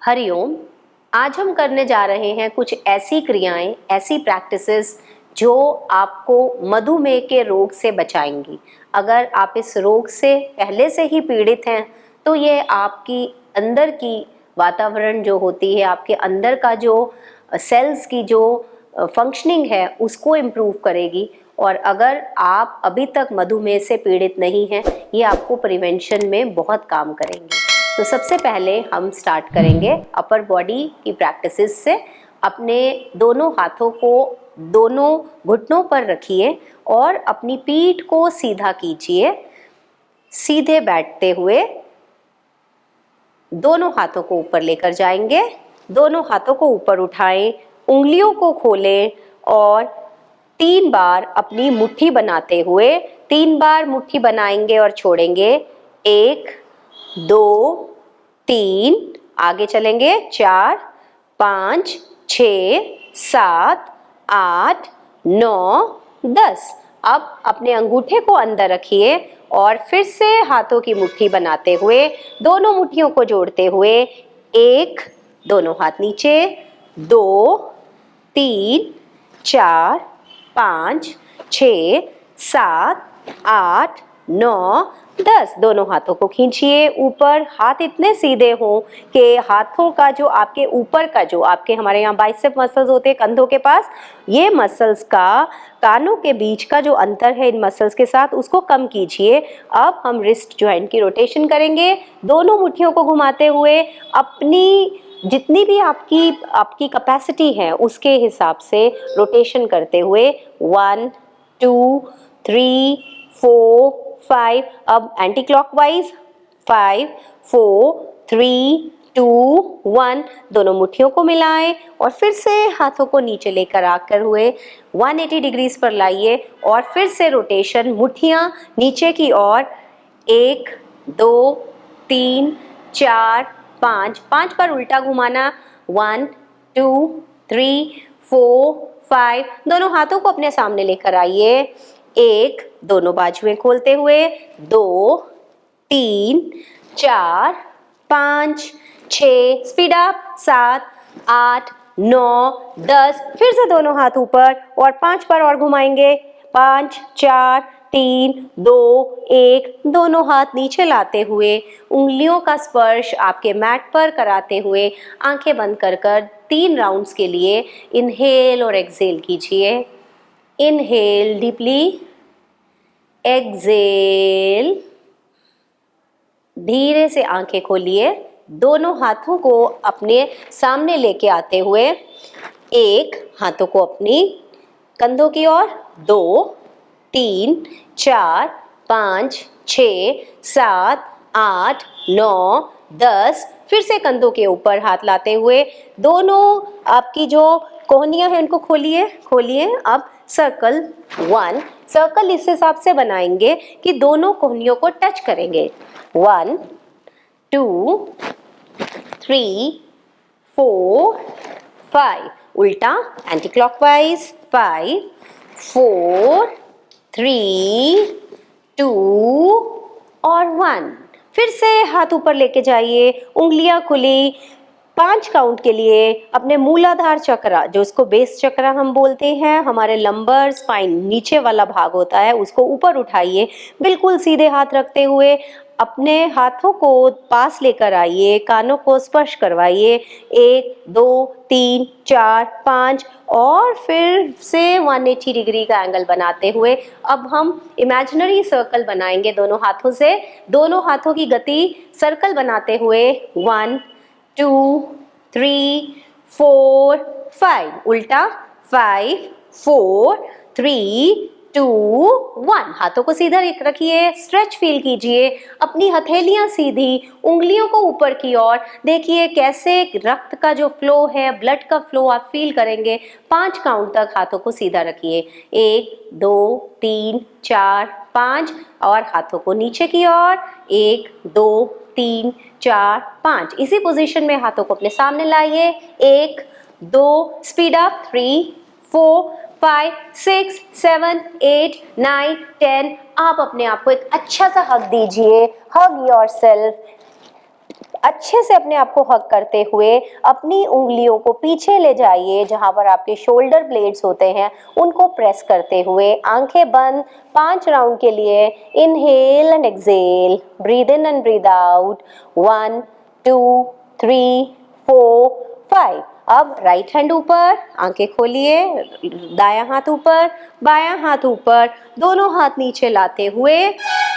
हरिओम। आज हम करने जा रहे हैं कुछ ऐसी क्रियाएं, ऐसी प्रैक्टिसेस जो आपको मधुमेह के रोग से बचाएंगी। अगर आप इस रोग से पहले से ही पीड़ित हैं तो ये आपकी अंदर की वातावरण जो होती है, आपके अंदर का जो सेल्स की जो फंक्शनिंग है उसको इम्प्रूव करेगी। और अगर आप अभी तक मधुमेह से पीड़ित नहीं हैं, ये आपको प्रिवेंशन में बहुत काम करेंगे। तो सबसे पहले हम स्टार्ट करेंगे अपर बॉडी की प्रैक्टिसेस से। अपने दोनों हाथों को दोनों घुटनों पर रखिए और अपनी पीठ को सीधा कीजिए। सीधे बैठते हुए दोनों हाथों को ऊपर लेकर जाएंगे। दोनों हाथों को ऊपर उठाएं, उंगलियों को खोलें और 3 बार अपनी मुट्ठी बनाते हुए 3 बार मुट्ठी बनाएंगे और छोड़ेंगे। 1 2 3, आगे चलेंगे 4 5 6 7 8 9 10। अब अपने अंगूठे को अंदर रखिए और फिर से हाथों की मुट्ठी बनाते हुए दोनों मुट्ठियों को जोड़ते हुए 1, दोनों हाथ नीचे, 2 3 4 5 6 7 8 9 10। दोनों हाथों को खींचिए ऊपर। हाथ इतने सीधे हों कि हाथों का जो आपके ऊपर का जो आपके हमारे यहाँ बाइसेप मसल्स होते हैं कंधों के पास, ये मसल्स का कानों के बीच का जो अंतर है इन मसल्स के साथ, उसको कम कीजिए। अब हम रिस्ट जॉइंट की रोटेशन करेंगे। दोनों मुट्ठियों को घुमाते हुए अपनी जितनी भी आपकी कैपेसिटी है उसके हिसाब से रोटेशन करते हुए 1 2 3 4 5। अब एंटी क्लॉकवाइज 5 4 3 2 1। दोनों मुट्ठियों को मिलाएं और फिर से हाथों को नीचे लेकर आकर हुए 180 डिग्रीज पर लाइए और फिर से रोटेशन, मुट्ठियां नीचे की ओर। 1 2 3 4 5 5 पर उल्टा घुमाना। 1 2 3 4 5। दोनों हाथों को अपने सामने लेकर आइए। 1, दोनों बाजुएं खोलते हुए, 2 3 4 5 6, स्पीड अप, 7 8 9 10। फिर से दोनों हाथ ऊपर और 5 पर और घुमाएंगे। 5 4 3 2 1। दोनों हाथ नीचे लाते हुए उंगलियों का स्पर्श आपके मैट पर कराते हुए आंखें बंद कर 3 राउंड्स के लिए इनहेल और एक्सहेल कीजिए। Inhale deeply, exhale. धीरे से आंखें खोलिए। दोनों हाथों को अपने सामने लेके आते हुए 1, हाथों को अपनी कंधों की ओर, 2 3 4 5 6 7 8 9 10। फिर से कंधों के ऊपर हाथ लाते हुए दोनों आपकी जो कोहनियां हैं उनको खोलिए। अब सर्कल 1। सर्कल इस हिसाब से बनाएंगे कि दोनों कोहनियों को टच करेंगे। 1 2 3 4 5। उल्टा एंटी क्लॉकवाइज। 5 4 3 2 और 1। फिर से हाथ ऊपर लेके जाइए, उंगलियां खुली। 5 काउंट के लिए अपने मूलाधार चक्र, जो इसको बेस चक्र हम बोलते हैं, हमारे लंबर स्पाइन नीचे वाला भाग होता है, उसको ऊपर उठाइए। बिल्कुल सीधे हाथ रखते हुए अपने हाथों को पास लेकर आइए, कानों को स्पर्श करवाइए। 1 2 3 4 5 और फिर से 180 डिग्री का एंगल बनाते हुए अब हम इमेजिनरी सर्कल बनाएंगे दोनों हाथों से। दोनों हाथों की गति सर्कल बनाते हुए 1 2 3 4 5। उल्टा 5 4 3 2 1। हाथों को सीधा रखिए, स्ट्रेच फील कीजिए। अपनी हथेलियां सीधी, उंगलियों को ऊपर की ओर। देखिए कैसे रक्त का जो फ्लो है, ब्लड का फ्लो आप फील करेंगे। 5 काउंट तक हाथों को सीधा रखिए। 1 2 3 4 5 और हाथों को नीचे की ओर। 1 2 3 4 5। इसी पोजीशन में हाथों को अपने सामने लाइए। 1 2, स्पीड अप, 3 4 5 6 7 8 9 10। आप अपने आप को एक अच्छा सा हग दीजिए। हग योरसेल्फ। अच्छे से अपने आप को हग करते हुए अपनी उंगलियों को पीछे ले जाइए, जहां पर आपके शोल्डर ब्लेड्स होते हैं उनको प्रेस करते हुए आंखें बंद 5 राउंड के लिए। Inhale and exhale, breathe in and breathe out. 1 2 3 4 5। अब राइट हैंड ऊपर, आंखें खोलिए, दायां हाथ ऊपर, बायां हाथ ऊपर, दोनों हाथ नीचे लाते हुए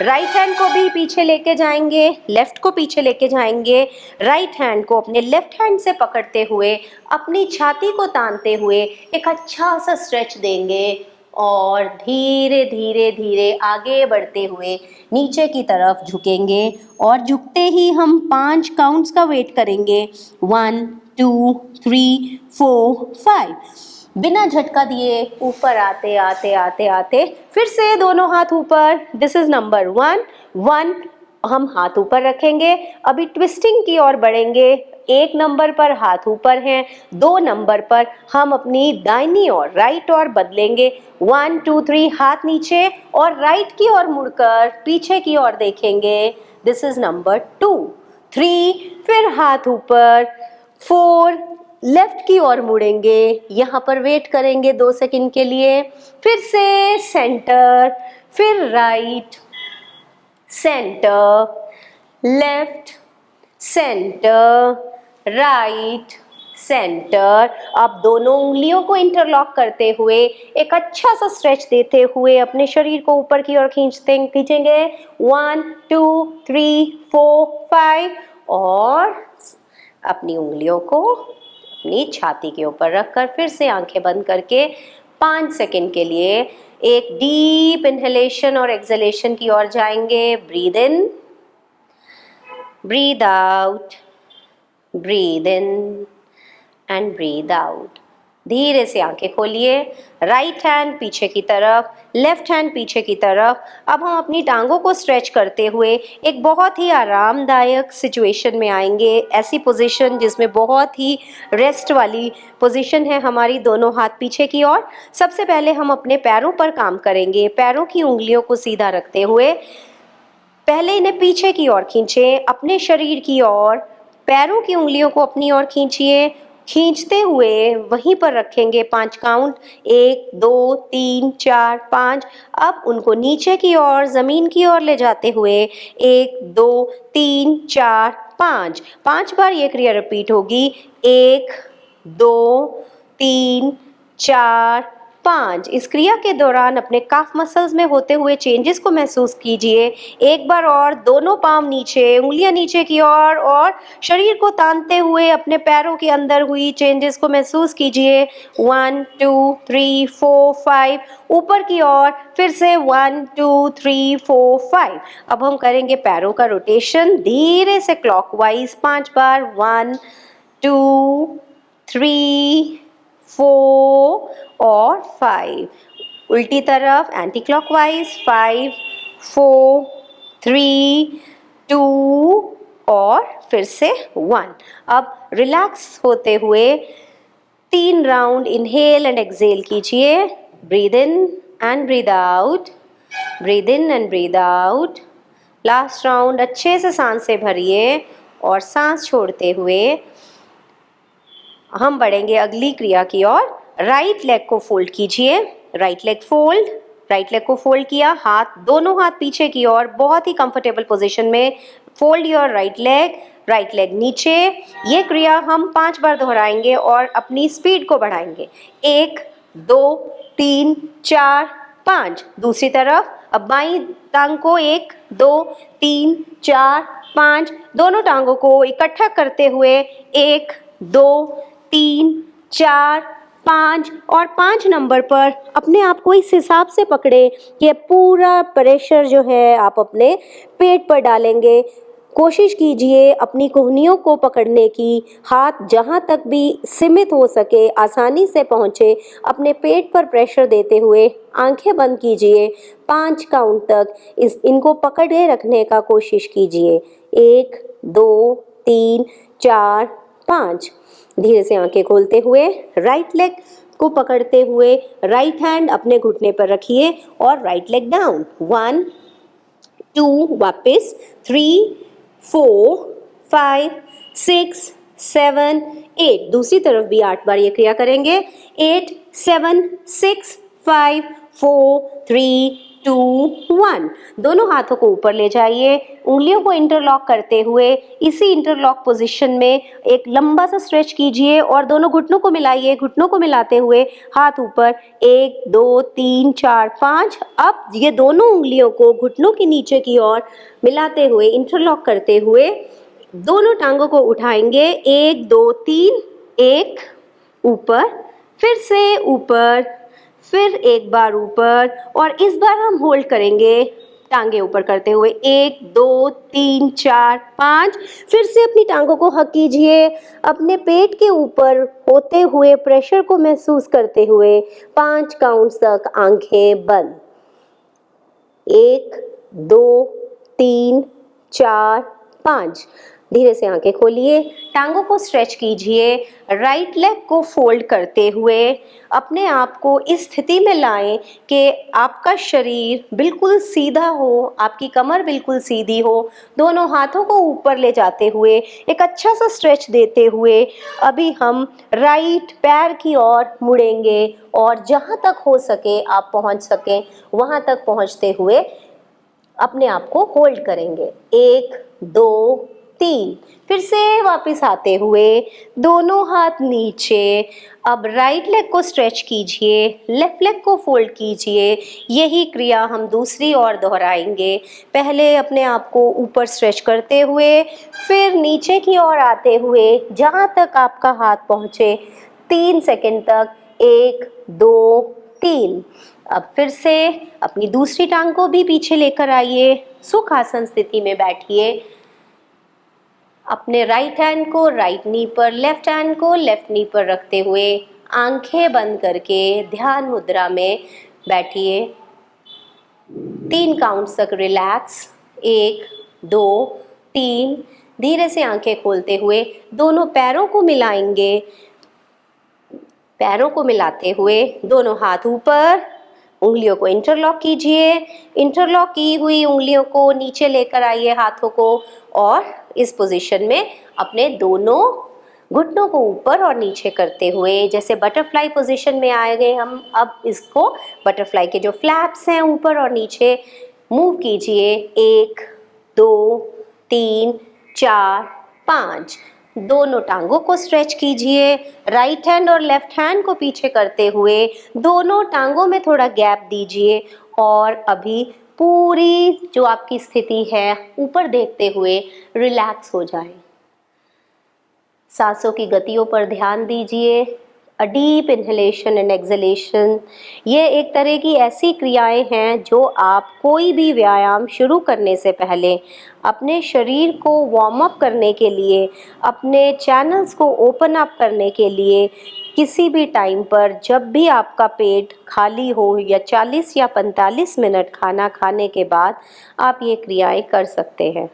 राइट हैंड को भी पीछे लेके जाएंगे, लेफ्ट को पीछे लेके जाएंगे। राइट हैंड को अपने लेफ्ट हैंड से पकड़ते हुए अपनी छाती को तानते हुए एक अच्छा सा स्ट्रेच देंगे और धीरे धीरे धीरे आगे बढ़ते हुए नीचे की तरफ झुकेंगे और झुकते ही हम 5 काउंट्स का वेट करेंगे। 1 2 3 4 5। बिना झटका दिए ऊपर आते आते आते आते फिर से दोनों हाथ ऊपर। This is number 1। 1 हम हाथ ऊपर रखेंगे। अभी ट्विस्टिंग की ओर बढ़ेंगे। 1 नंबर पर हाथ ऊपर हैं, 2 नंबर पर हम अपनी दाहिनी ओर राइट ओर बदलेंगे। 1 2 3 हाथ नीचे और राइट की ओर मुड़कर पीछे की ओर देखेंगे। This is number 2। 3 फिर हाथ ऊपर। 4 लेफ्ट की ओर मुड़ेंगे, यहाँ पर वेट करेंगे 2 सेकंड के लिए। फिर से सेंटर, फिर right, centre, left, centre, right, centre. अब दोनों उंगलियों को इंटरलॉक करते हुए एक अच्छा सा स्ट्रेच देते हुए अपने शरीर को ऊपर की ओर खींचेंगे। 1 2 3 4 5 और अपनी उंगलियों को अपनी छाती के ऊपर रखकर फिर से आंखें बंद करके 5 सेकंड के लिए एक डीप इनहेलेशन और एक्सहेलेशन की ओर जाएंगे। Breathe in, breathe out, breathe in and breathe out. धीरे से आंखें खोलिए। राइट हैंड पीछे की तरफ, लेफ्ट हैंड पीछे की तरफ। अब हम अपनी टांगों को स्ट्रेच करते हुए एक बहुत ही आरामदायक सिचुएशन में आएंगे। ऐसी पोजीशन जिसमें बहुत ही रेस्ट वाली पोजीशन है हमारी, दोनों हाथ पीछे की ओर। सबसे पहले हम अपने पैरों पर काम करेंगे। पैरों की उंगलियों को सीधा रखते हुए पहले इन्हें पीछे की ओर खींचें, अपने शरीर की ओर। पैरों की उंगलियों को अपनी ओर खींचिए। खींचते हुए वहीं पर रखेंगे 5 काउंट। 1 2 3 4 5। अब उनको नीचे की ओर, जमीन की ओर ले जाते हुए 1 2 3 4 5। 5 बार ये क्रिया रिपीट होगी। 1 2 3 4 5। इस क्रिया के दौरान अपने काफ मसल्स में होते हुए चेंजेस को महसूस कीजिए। एक बार और, दोनों पाँव नीचे, उंगलियां नीचे की ओर और शरीर को तानते हुए अपने पैरों के अंदर हुई चेंजेस को महसूस कीजिए। 1 2 3 4 5। ऊपर की ओर फिर से 1 2 3 4 5। अब हम करेंगे पैरों का रोटेशन धीरे से क्लॉकवाइज 5 बार। 1 2 3 4 और 5। उल्टी तरफ एंटी क्लॉकवाइज 5 4 3 2 और फिर से 1। अब रिलैक्स होते हुए 3 राउंड इनहेल एंड एक्सहेल कीजिए। Breathe in and breathe out, breathe in and breathe out. Last round अच्छे से सांसें भरिए और सांस छोड़ते हुए हम बढ़ेंगे अगली क्रिया की ओर। राइट लेग को फोल्ड कीजिए। Right leg fold, right leg को फोल्ड किया, हाथ दोनों हाथ पीछे की ओर, बहुत ही कंफर्टेबल पोजीशन में। फोल्ड योर राइट लेग नीचे। ये क्रिया हम 5 बार दोहराएंगे और अपनी स्पीड को बढ़ाएंगे। 1 2 3 4 5। दूसरी तरफ अब बाईं टांग को 1 2 3 4 5, दोनों टांगों को इकट्ठा करते हुए 1 2 3 4 5 और 5 नंबर पर अपने आप को इस हिसाब से पकड़े कि पूरा प्रेशर जो है आप अपने पेट पर डालेंगे। कोशिश कीजिए अपनी कोहनियों को पकड़ने की। हाथ जहाँ तक भी सीमित हो सके, आसानी से पहुँचे, अपने पेट पर प्रेशर देते हुए आंखें बंद कीजिए। 5 काउंट तक इनको पकड़े रखने का कोशिश कीजिए। 1 2 3 4 5। धीरे से आंखें खोलते हुए राइट लेग को पकड़ते हुए राइट हैंड अपने घुटने पर रखिए और राइट लेग डाउन। 1 2 वापस 3 4 5 6 7 8। दूसरी तरफ भी 8 बार ये क्रिया करेंगे। 8 7 6 5 4 3 2 1। दोनों हाथों को ऊपर ले जाइए, उंगलियों को इंटरलॉक करते हुए इसी इंटरलॉक पोजीशन में एक लंबा सा स्ट्रेच कीजिए और दोनों घुटनों को मिलाइए। घुटनों को मिलाते हुए हाथ ऊपर 1 2 3 4 5। अब ये दोनों उंगलियों को घुटनों के नीचे की ओर मिलाते हुए इंटरलॉक करते हुए दोनों टांगों को उठाएंगे। 1 2 3, एक ऊपर, फिर से ऊपर, फिर एक बार ऊपर और इस बार हम होल्ड करेंगे टांगे ऊपर करते हुए। 1 2 3 4 5। फिर से अपनी टांगों को हक कीजिए, अपने पेट के ऊपर होते हुए प्रेशर को महसूस करते हुए 5 काउंट्स तक आंखें बंद। 1 2 3 4 5। धीरे से आंखें खोलिए, टांगों को स्ट्रेच कीजिए, राइट लेग को फोल्ड करते हुए अपने आप को इस स्थिति में लाएं कि आपका शरीर बिल्कुल सीधा हो, आपकी कमर बिल्कुल सीधी हो। दोनों हाथों को ऊपर ले जाते हुए एक अच्छा सा स्ट्रेच देते हुए अभी हम राइट पैर की ओर मुड़ेंगे और जहां तक हो सके आप पहुंच सकें वहां तक पहुंचते हुए अपने आप को होल्ड करेंगे। 1 2 3। फिर से वापस आते हुए दोनों हाथ नीचे। अब राइट लेग को स्ट्रेच कीजिए, लेफ्ट लेग को फोल्ड कीजिए। यही क्रिया हम दूसरी ओर दोहराएंगे। पहले अपने आप को ऊपर स्ट्रेच करते हुए, फिर नीचे की ओर आते हुए जहां तक आपका हाथ पहुंचे 3 सेकंड तक। 1 2 3। अब फिर से अपनी दूसरी टांग को भी पीछे लेकर आइए, सुखासन स्थिति में बैठिए। अपने राइट हैंड को राइट नी पर, लेफ्ट हैंड को लेफ्ट नी पर रखते हुए आंखें बंद करके ध्यान मुद्रा में बैठिए। 3 काउंट्स तक रिलैक्स। 1 2 3। धीरे से आंखें खोलते हुए दोनों पैरों को मिलाएंगे। पैरों को मिलाते हुए दोनों हाथ ऊपर, उंगलियों को इंटरलॉक कीजिए। इंटरलॉक की हुई उंगलियों को नीचे लेकर आइए हाथों को और इस पोजीशन में अपने दोनों घुटनों को ऊपर और नीचे करते हुए जैसे बटरफ्लाई पोजीशन में आए गए हम। अब इसको बटरफ्लाई के जो फ्लैप्स हैं ऊपर और नीचे मूव कीजिए। 1 2 3 4 5। दोनों टांगों को स्ट्रेच कीजिए, राइट हैंड और लेफ्ट हैंड को पीछे करते हुए दोनों टांगों में थोड़ा गैप दीजिए और अभी पूरी जो आपकी स्थिति है ऊपर देखते हुए रिलैक्स हो जाए। सांसों की गतियों पर ध्यान दीजिए। A deep inhalation and exhalation, ये एक तरह की ऐसी क्रियाएं हैं जो आप कोई भी व्यायाम शुरू करने से पहले अपने शरीर को वार्म अप करने के लिए, अपने चैनल्स को ओपन अप करने के लिए किसी भी टाइम पर जब भी आपका पेट खाली हो या 40 या 45 मिनट खाना खाने के बाद आप ये क्रियाएं कर सकते हैं।